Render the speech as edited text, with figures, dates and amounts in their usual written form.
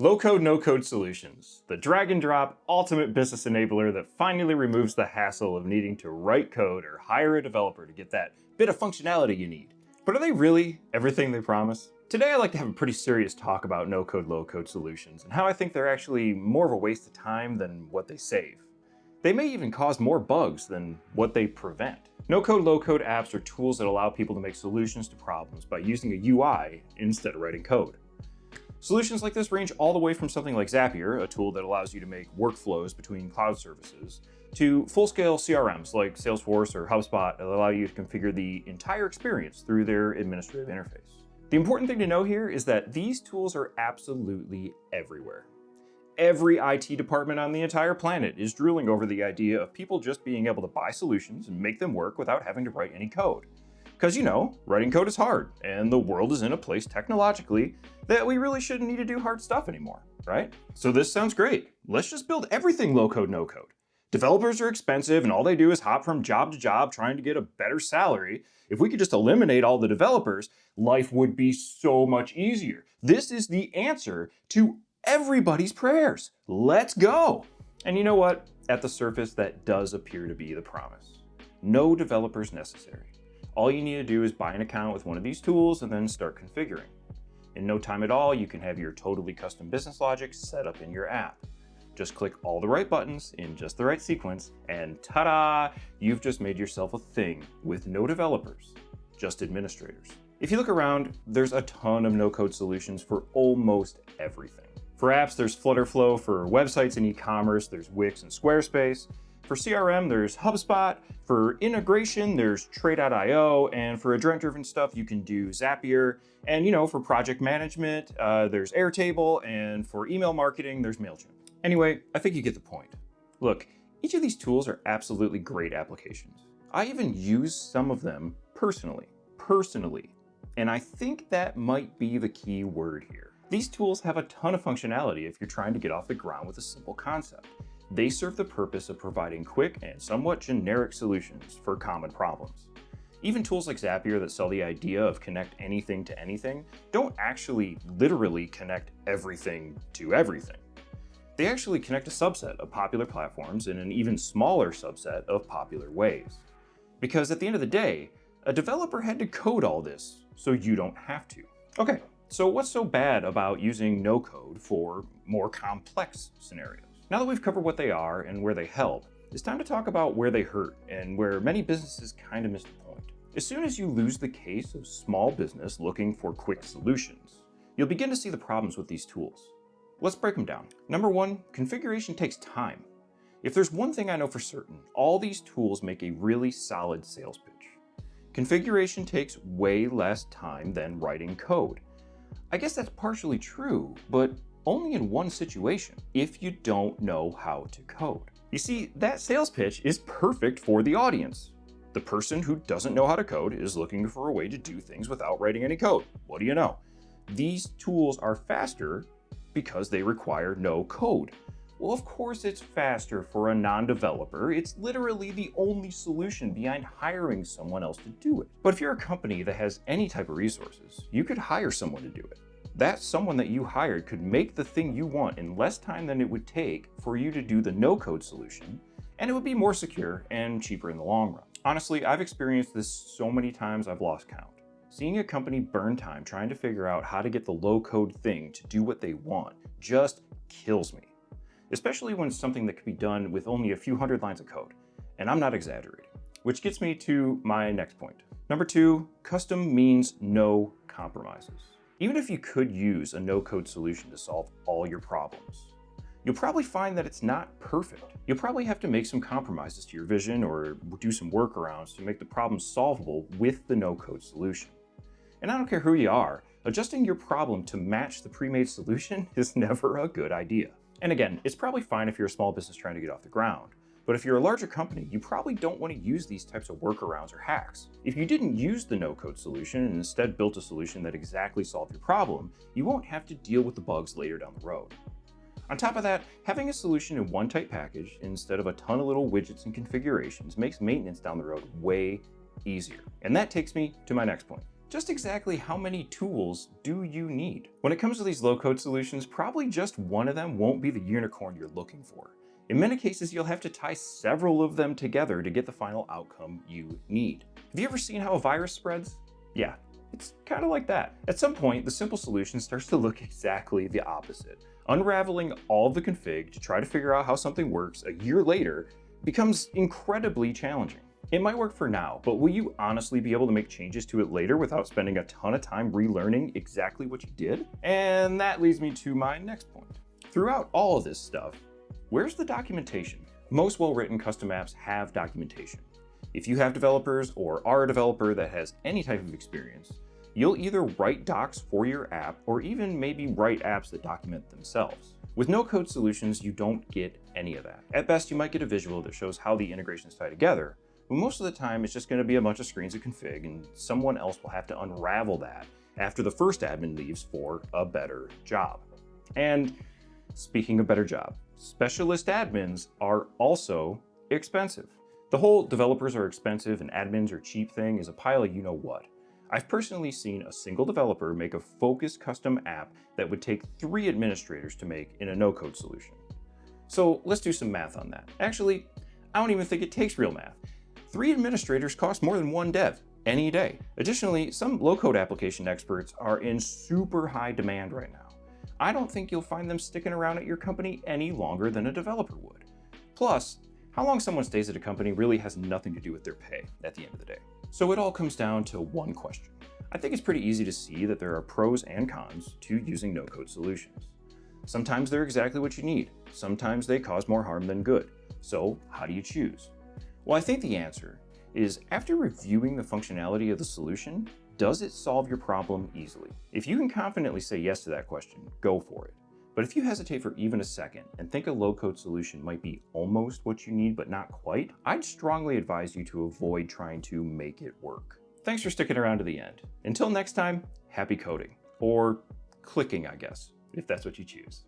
Low-code, no-code solutions, the drag and drop ultimate business enabler that finally removes the hassle of needing to write code or hire a developer to get that bit of functionality you need. But are they really everything they promise? Today I'd like to have a pretty serious talk about no-code, low-code solutions and how I think they're actually more of a waste of time than what they save. They may even cause more bugs than what they prevent. No-code, low-code apps are tools that allow people to make solutions to problems by using a UI instead of writing code. Solutions like this range all the way from something like Zapier, a tool that allows you to make workflows between cloud services, to full-scale CRMs like Salesforce or Hubspot that allow you to configure the entire experience through their administrative interface. The important thing to know here is that these tools are absolutely everywhere. Every IT department on the entire planet is drooling over the idea of people just being able to buy solutions and make them work without having to write any code. Because writing code is hard, and the world is in a place technologically that we really shouldn't need to do hard stuff anymore, right? So this sounds great. Let's just build everything low-code, no-code. Developers are expensive, and all they do is hop from job to job trying to get a better salary. If we could just eliminate all the developers, life would be so much easier. This is the answer to everybody's prayers. Let's go. And you know what? At the surface, that does appear to be the promise. No developers necessary. All you need to do is buy an account with one of these tools and then start configuring. In no time at all, you can have your totally custom business logic set up in your app. Just click all the right buttons in just the right sequence, and ta-da! You've just made yourself a thing with no developers, just administrators. If you look around, there's a ton of no-code solutions for almost everything. For apps, there's Flutterflow. For websites and e-commerce, there's Wix and Squarespace. For CRM, there's HubSpot. For integration, there's Tray.io. And for event-driven stuff, you can do Zapier. And for project management, there's Airtable. And for email marketing, there's MailChimp. Anyway, I think you get the point. Look, each of these tools are absolutely great applications. I even use some of them personally. And I think that might be the key word here. These tools have a ton of functionality if you're trying to get off the ground with a simple concept. They serve the purpose of providing quick and somewhat generic solutions for common problems. Even tools like Zapier that sell the idea of connect anything to anything don't actually literally connect everything to everything. They actually connect a subset of popular platforms in an even smaller subset of popular ways. Because at the end of the day, a developer had to code all this, so you don't have to. Okay, so what's so bad about using no code for more complex scenarios? Now that we've covered what they are and where they help, it's time to talk about where they hurt and where many businesses kind of miss the point. As soon as you lose the case of small business looking for quick solutions, you'll begin to see the problems with these tools. Let's break them down. Number one, configuration takes time. If there's one thing I know for certain, all these tools make a really solid sales pitch. Configuration takes way less time than writing code. I guess that's partially true, but only in one situation, if you don't know how to code. You see, that sales pitch is perfect for the audience. The person who doesn't know how to code is looking for a way to do things without writing any code. What do you know? These tools are faster because they require no code. Well, of course it's faster for a non-developer. It's literally the only solution behind hiring someone else to do it. But if you're a company that has any type of resources, you could hire someone to do it. That someone that you hired could make the thing you want in less time than it would take for you to do the no-code solution, and it would be more secure and cheaper in the long run. Honestly, I've experienced this so many times I've lost count. Seeing a company burn time trying to figure out how to get the low-code thing to do what they want just kills me. Especially when it's something that could be done with only a few hundred lines of code. And I'm not exaggerating. Which gets me to my next point. Number two, custom means no compromises. Even if you could use a no-code solution to solve all your problems, you'll probably find that it's not perfect. You'll probably have to make some compromises to your vision or do some workarounds to make the problem solvable with the no-code solution. And I don't care who you are, adjusting your problem to match the pre-made solution is never a good idea. And again, it's probably fine if you're a small business trying to get off the ground. But if you're a larger company, you probably don't want to use these types of workarounds or hacks. If you didn't use the no-code solution and instead built a solution that exactly solved your problem, you won't have to deal with the bugs later down the road. On top of that, having a solution in one tight package instead of a ton of little widgets and configurations makes maintenance down the road way easier. And that takes me to my next point. just exactly how many tools do you need? When it comes to these low-code solutions, probably just one of them won't be the unicorn you're looking for. In many cases, you'll have to tie several of them together to get the final outcome you need. Have you ever seen how a virus spreads? Yeah, it's kind of like that. At some point, the simple solution starts to look exactly the opposite. Unraveling all of the config to try to figure out how something works a year later becomes incredibly challenging. It might work for now, but will you honestly be able to make changes to it later without spending a ton of time relearning exactly what you did? And that leads me to my next point. Throughout all of this stuff, where's the documentation? Most well-written custom apps have documentation. If you have developers or are a developer that has any type of experience, you'll either write docs for your app or even maybe write apps that document themselves. With no-code solutions, you don't get any of that. At best, you might get a visual that shows how the integrations tie together, but most of the time it's just going to be a bunch of screens of config, and someone else will have to unravel that after the first admin leaves for a better job. And speaking of better job, specialist admins are also expensive. The whole developers are expensive and admins are cheap thing is a pile of you-know-what. I've personally seen a single developer make a focused custom app that would take 3 administrators to make in a no-code solution. So let's do some math on that. Actually, I don't even think it takes real math. 3 administrators cost more than 1 dev any day. Additionally, some low-code application experts are in super high demand right now. I don't think you'll find them sticking around at your company any longer than a developer would. Plus, how long someone stays at a company really has nothing to do with their pay at the end of the day. So it all comes down to one question. I think it's pretty easy to see that there are pros and cons to using no-code solutions. Sometimes they're exactly what you need. Sometimes they cause more harm than good. So how do you choose? Well, I think the answer is after reviewing the functionality of the solution, does it solve your problem easily? If you can confidently say yes to that question, go for it. But if you hesitate for even a second and think a low-code solution might be almost what you need but not quite, I'd strongly advise you to avoid trying to make it work. Thanks for sticking around to the end. Until next time, happy coding. Or clicking, I guess, if that's what you choose.